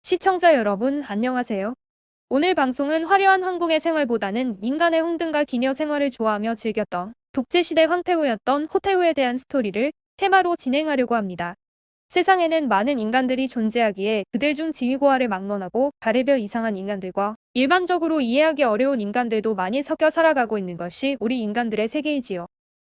시청자 여러분, 안녕하세요. 오늘 방송은 화려한 황궁의 생활보다는 민간의 홍등과 기녀 생활을 좋아하며 즐겼던 독재시대 황태후였던 호태후에 대한 스토리를 테마로 진행하려고 합니다. 세상에는 많은 인간들이 존재하기에 그들 중 지위고하를 막론하고 별의별 이상한 인간들과 일반적으로 이해하기 어려운 인간들도 많이 섞여 살아가고 있는 것이 우리 인간들의 세계이지요.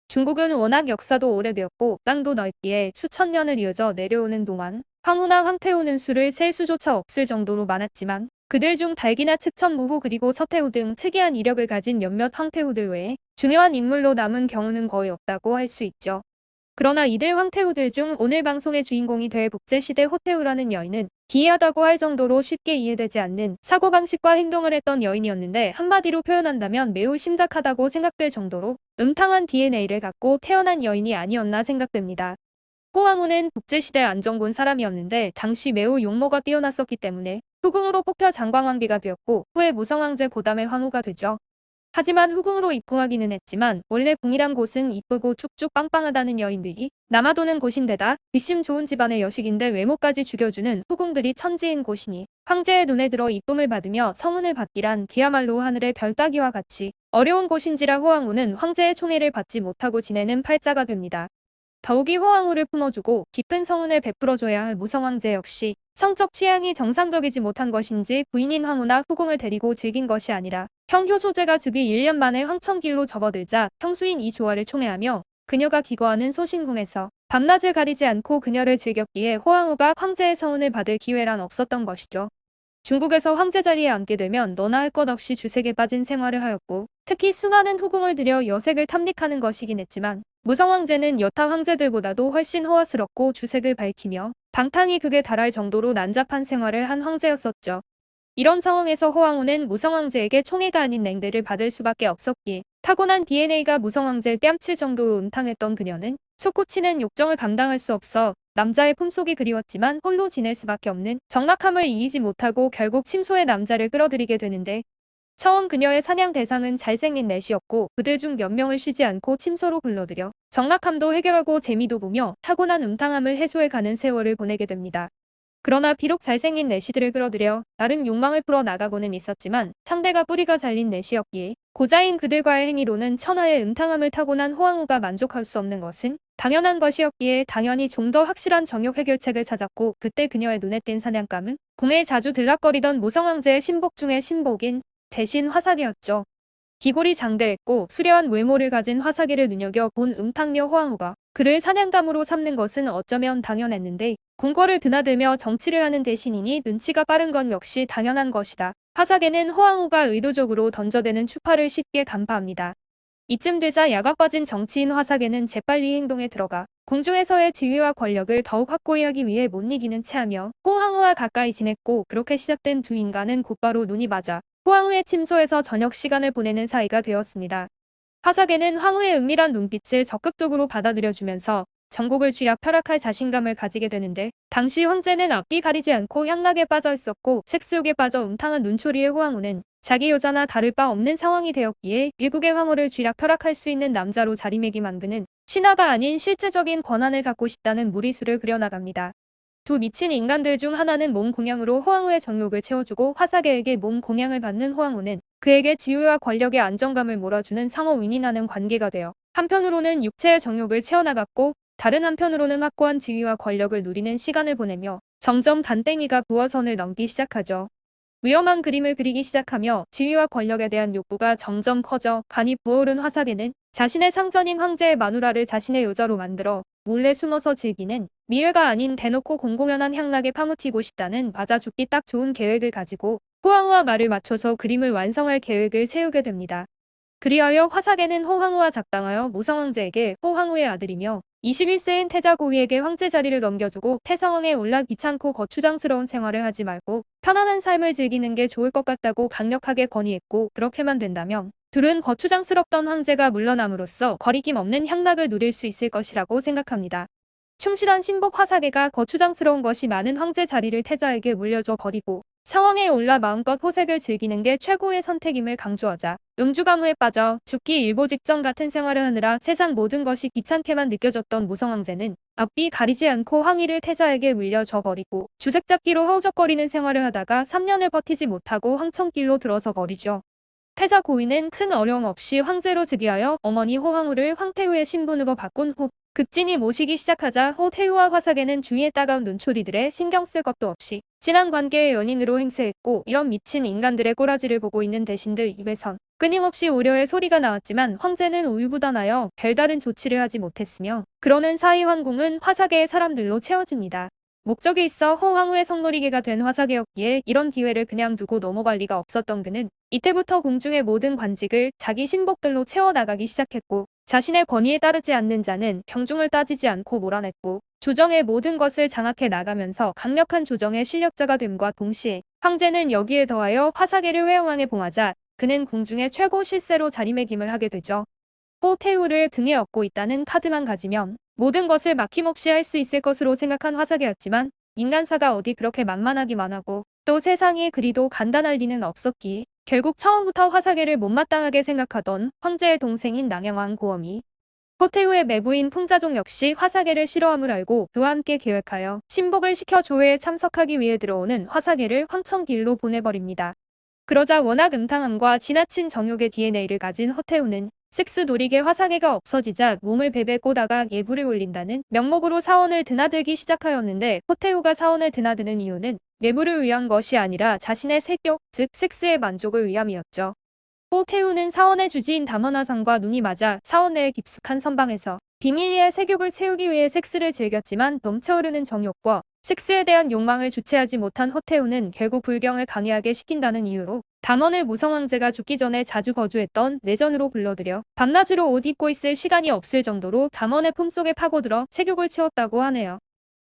중국은 워낙 역사도 오래되었고 땅도 넓기에 수천 년을 이어져 내려오는 동안 황후나 황태후는 수를 셀 수조차 없을 정도로 많았지만 그들 중 달기나 측천무후 그리고 서태후 등 특이한 이력을 가진 몇몇 황태후들 외에 중요한 인물로 남은 경우는 거의 없다고 할 수 있죠. 그러나 이들 황태후들 중 오늘 방송의 주인공이 될 국제시대 호태후라는 여인은 기이하다고 할 정도로 쉽게 이해되지 않는 사고방식과 행동을 했던 여인이었는데 한마디로 표현한다면 매우 심각하다고 생각될 정도로 음탕한 DNA를 갖고 태어난 여인이 아니었나 생각됩니다. 호황후는 국제시대 안정군 사람이었는데 당시 매우 용모가 뛰어났었기 때문에 후궁으로 뽑혀 장광왕비가 되었고 후에 무성왕제 고담의 황후가 되죠. 하지만 후궁으로 입궁하기는 했지만 원래 궁이란 곳은 이쁘고 축축 빵빵하다는 여인들이 남아도는 곳인데다 뒷심 좋은 집안의 여식인데 외모까지 죽여주는 후궁들이 천지인 곳이니 황제의 눈에 들어 이쁨을 받으며 성운을 받기란 그야말로 하늘의 별 따기와 같이 어려운 곳인지라 호황후는 황제의 총애를 받지 못하고 지내는 팔자가 됩니다. 더욱이 호황후를 품어주고 깊은 성운을 베풀어줘야 할 무성왕제 역시 성적 취향이 정상적이지 못한 것인지 부인인 황후나 후궁을 데리고 즐긴 것이 아니라 형 효소제가 즉위 1년 만에 황천길로 접어들자 형수인 이조화를 총애하며 그녀가 기거하는 소신궁에서 밤낮을 가리지 않고 그녀를 즐겼기에 호황후가 황제의 성운을 받을 기회란 없었던 것이죠. 중국에서 황제 자리에 앉게 되면 너나 할 것 없이 주색에 빠진 생활을 하였고 특히 수많은 후궁을 들여 여색을 탐닉하는 것이긴 했지만 무성왕제는 여타 황제들보다도 훨씬 호화스럽고 주색을 밝히며 방탕이 극에 달할 정도로 난잡한 생활을 한 황제였었죠. 이런 상황에서 호황후는 무성왕제에게 총애가 아닌 냉대를 받을 수밖에 없었기에 타고난 DNA가 무성왕제를 뺨칠 정도로 음탕했던 그녀는 솟구치는 욕정을 감당할 수 없어 남자의 품속이 그리웠지만 홀로 지낼 수밖에 없는 적막함을 이기지 못하고 결국 침소의 남자를 끌어들이게 되는데 처음 그녀의 사냥 대상은 잘생긴 넷이었고 그들 중 몇 명을 쉬지 않고 침소로 불러들여 적막함도 해결하고 재미도 보며 타고난 음탕함을 해소해가는 세월을 보내게 됩니다. 그러나 비록 잘생긴 내시들을 끌어들여 나름 욕망을 풀어 나가고는 있었지만 상대가 뿌리가 잘린 내시였기에 고자인 그들과의 행위로는 천하의 음탕함을 타고난 호황후가 만족할 수 없는 것은 당연한 것이었기에 당연히 좀 더 확실한 정욕 해결책을 찾았고 그때 그녀의 눈에 띈 사냥감은 궁에 자주 들락거리던 무성왕제의 신복 중의 신복인 대신 화사계였죠. 기골이 장대했고 수려한 외모를 가진 화사계를 눈여겨본 음탕녀 호황후가 그를 사냥감으로 삼는 것은 어쩌면 당연했는데 궁궐을 드나들며 정치를 하는 대신이니 눈치가 빠른 건 역시 당연한 것이다. 화사계는 호황후가 의도적으로 던져대는 추파를 쉽게 간파합니다. 이쯤 되자 야가 빠진 정치인 화사계는 재빨리 행동에 들어가 궁중에서의 지위와 권력을 더욱 확고히 하기 위해 못 이기는 체하며 호황후와 가까이 지냈고 그렇게 시작된 두 인간은 곧바로 눈이 맞아 호황후의 침소에서 저녁 시간을 보내는 사이가 되었습니다. 화사계는 황후의 은밀한 눈빛을 적극적으로 받아들여주면서 전국을 쥐락펴락할 자신감을 가지게 되는데 당시 황제는 앞뒤 가리지 않고 향락에 빠져 있었고 섹스욕에 빠져 음탕한 눈초리의 호황후는 자기 여자나 다를 바 없는 상황이 되었기에 일국의 황후를 쥐락펴락할 수 있는 남자로 자리매김한 신하가 아닌 실제적인 권한을 갖고 싶다는 무리수를 그려나갑니다. 두 미친 인간들 중 하나는 몸 공양으로 호황후의 정욕을 채워주고 화사계에게 몸 공양을 받는 호황후는 그에게 지위와 권력의 안정감을 몰아주는 상호 윈윈하는 관계가 되어 한편으로는 육체의 정욕을 채워나갔고 다른 한편으로는 확고한 지위와 권력을 누리는 시간을 보내며 점점 단땡이가 부어선을 넘기 시작하죠. 위험한 그림을 그리기 시작하며 지위와 권력에 대한 욕구가 점점 커져 간이 부어오른 화사계는 자신의 상전인 황제의 마누라를 자신의 여자로 만들어 몰래 숨어서 즐기는 미회가 아닌 대놓고 공공연한 향락에 파묻히고 싶다는 맞아 죽기 딱 좋은 계획을 가지고 호황후와 말을 맞춰서 그림을 완성할 계획을 세우게 됩니다. 그리하여 화사계는 호황후와 작당하여 무성왕제에게 호황후의 아들이며 21세인 태자고위에게 황제 자리를 넘겨주고 태상왕에 올라 귀찮고 거추장스러운 생활을 하지 말고 편안한 삶을 즐기는 게 좋을 것 같다고 강력하게 건의했고 그렇게만 된다면 둘은 거추장스럽던 황제가 물러남으로써 거리낌 없는 향락을 누릴 수 있을 것이라고 생각합니다. 충실한 신복 화사계가 거추장스러운 것이 많은 황제 자리를 태자에게 물려줘 버리고 상황에 올라 마음껏 호색을 즐기는 게 최고의 선택임을 강조하자 음주가무에 빠져 죽기 일보 직전 같은 생활을 하느라 세상 모든 것이 귀찮게만 느껴졌던 무성황제는 앞뒤 가리지 않고 황희를 태자에게 물려줘 버리고 주색 잡기로 허우적거리는 생활을 하다가 3년을 버티지 못하고 황천길로 들어서 버리죠. 태자 고인은 큰 어려움 없이 황제로 즉위하여 어머니 호황후를 황태후의 신분으로 바꾼 후 극진히 모시기 시작하자 호태후와 화사계는 주위의 따가운 눈초리들에 신경 쓸 것도 없이 진한 관계의 연인으로 행세했고, 이런 미친 인간들의 꼬라지를 보고 있는 대신들 입에선 끊임없이 우려의 소리가 나왔지만 황제는 우유부단하여 별다른 조치를 하지 못했으며, 그러는 사이 황궁은 화사계의 사람들로 채워집니다. 목적이 있어 호황후의 성놀이개가 된 화사계였기에 이런 기회를 그냥 두고 넘어갈 리가 없었던 그는 이때부터 궁중의 모든 관직을 자기 신복들로 채워나가기 시작했고, 자신의 권위에 따르지 않는 자는 병중을 따지지 않고 몰아냈고, 조정의 모든 것을 장악해 나가면서 강력한 조정의 실력자가 됨과 동시에 황제는 여기에 더하여 화사계를 회왕에 봉하자 그는 궁중의 최고 실세로 자리매김을 하게 되죠. 호태우를 등에 업고 있다는 카드만 가지면 모든 것을 막힘없이 할 수 있을 것으로 생각한 화사계였지만, 인간사가 어디 그렇게 만만하기만 하고 또 세상이 그리도 간단할 리는 없었기에 결국 처음부터 화사계를 못마땅하게 생각하던 황제의 동생인 낭양왕 고엄이 호태우의 매부인 풍자종 역시 화사계를 싫어함을 알고 그와 함께 계획하여 신복을 시켜 조회에 참석하기 위해 들어오는 화사계를 황천길로 보내버립니다. 그러자 워낙 음탕함과 지나친 정욕의 DNA를 가진 호태우는 섹스 놀이개 화사계가 없어지자 몸을 베베 꼬다가 예불을 올린다는 명목으로 사원을 드나들기 시작하였는데, 호태우가 사원을 드나드는 이유는 예불을 위한 것이 아니라 자신의 색욕, 즉 섹스의 만족을 위함이었죠. 호태우는 사원의 주지인 담원화상과 눈이 맞아 사원 내의 깊숙한 선방에서 비밀리에 색욕을 채우기 위해 섹스를 즐겼지만, 넘쳐흐르는 정욕과 섹스에 대한 욕망을 주체하지 못한 호태우는 결국 불경을 강요하게 시킨다는 이유로 담원을 무성황제가 죽기 전에 자주 거주했던 내전으로 불러들여 밤낮으로 옷 입고 있을 시간이 없을 정도로 담원의 품속에 파고들어 색욕을 채웠다고 하네요.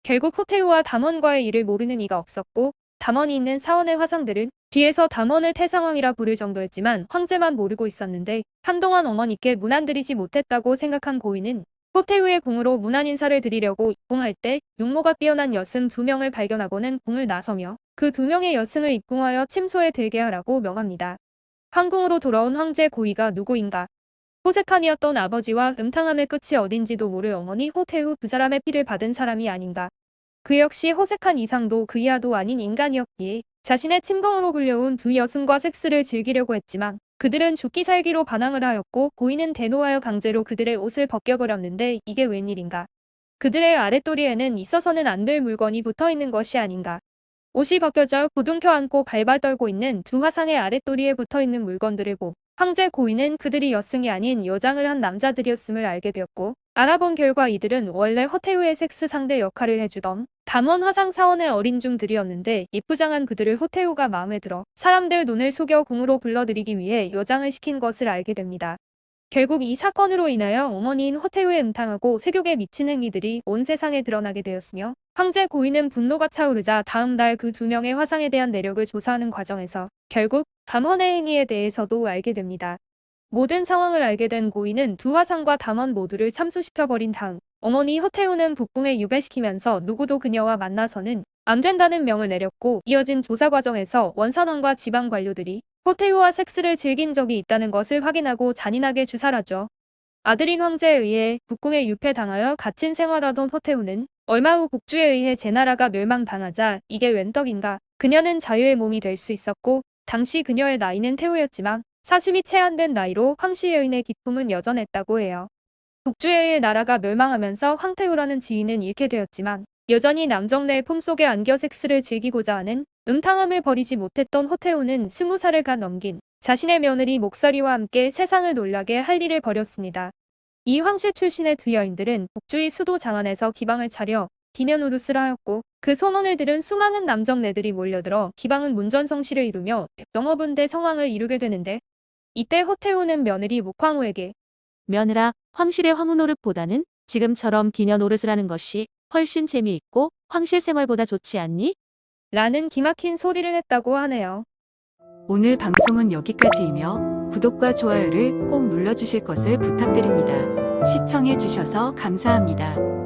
결국 호태우와 담원과의 일을 모르는 이가 없었고, 담원이 있는 사원의 화상들은 뒤에서 담원을 태상왕이라 부를 정도였지만 황제만 모르고 있었는데, 한동안 어머니께 문안드리지 못했다고 생각한 고인은 호태우의 궁으로 문안 인사를 드리려고 입궁할 때 육모가 뛰어난 여승 2명을 발견하고는 궁을 나서며 그 2명의 여승을 입궁하여 침소에 들게 하라고 명합니다. 황궁으로 돌아온 황제 고이가 누구인가? 호색한이었던 아버지와 음탕함의 끝이 어딘지도 모를 어머니 호태우, 두 사람의 피를 받은 사람이 아닌가? 그 역시 호색한 이상도 그 이하도 아닌 인간이었기에 자신의 침궁으로 불려온 두 여승과 섹스를 즐기려고 했지만 그들은 죽기 살기로 반항을 하였고, 고인은 대노하여 강제로 그들의 옷을 벗겨버렸는데 이게 웬일인가? 그들의 아랫도리에는 있어서는 안 될 물건이 붙어있는 것이 아닌가? 옷이 벗겨져 부둥켜 안고 발발 떨고 있는 두 화상의 아랫도리에 붙어있는 물건들을 보 황제 고인은 그들이 여승이 아닌 여장을 한 남자들이었음을 알게 되었고, 알아본 결과 이들은 원래 호태우의 섹스 상대 역할을 해주던 담원 화상 사원의 어린 중들이었는데, 예쁘장한 그들을 호태우가 마음에 들어 사람들 눈을 속여 궁으로 불러들이기 위해 여장을 시킨 것을 알게 됩니다. 결국 이 사건으로 인하여 어머니인 호태우의 음탕하고 색욕에 미친 행위들이 온 세상에 드러나게 되었으며, 황제 고인은 분노가 차오르자 다음 달 그 2명의 화상에 대한 내력을 조사하는 과정에서 결국 담원의 행위에 대해서도 알게 됩니다. 모든 상황을 알게 된 고인은 두 화상과 담원 모두를 참수시켜버린 다음 어머니 호태우는 북궁에 유배시키면서 누구도 그녀와 만나서는 안 된다는 명을 내렸고, 이어진 조사 과정에서 원산왕과 지방 관료들이 호태우와 섹스를 즐긴 적이 있다는 것을 확인하고 잔인하게 주살하죠. 아들인 황제에 의해 북궁에 유폐당하여 갇힌 생활하던 호태우는 얼마 후 북주에 의해 제나라가 멸망당하자 이게 웬 떡인가, 그녀는 자유의 몸이 될 수 있었고, 당시 그녀의 나이는 태우였지만 40이 채 안 된 나이로 황씨 여인의 기품은 여전했다고 해요. 북주에 의해 나라가 멸망하면서 황태우라는 지위는 잃게 되었지만 여전히 남정네의 품속에 안겨 섹스를 즐기고자 하는 음탕함을 버리지 못했던 호태우는 20살을 갓 넘긴 자신의 며느리 목서리와 함께 세상을 놀라게 할 일을 벌였습니다. 이 황씨 출신의 두 여인들은 북주의 수도 장안에서 기방을 차려 기년 노릇을 하였고, 그 소문을 들은 수많은 남정네들이 몰려들어 기방은 문전성시를 이루며 영업은대 성왕을 이루게 되는데, 이때 호태우는 며느리 목황후에게 며느라, 황실의 황후 노릇보다는 지금처럼 기녀 노릇을 하는 것이 훨씬 재미있고 황실 생활보다 좋지 않니? 라는 기막힌 소리를 했다고 하네요. 오늘 방송은 여기까지이며 구독과 좋아요를 꼭 눌러주실 것을 부탁드립니다. 시청해주셔서 감사합니다.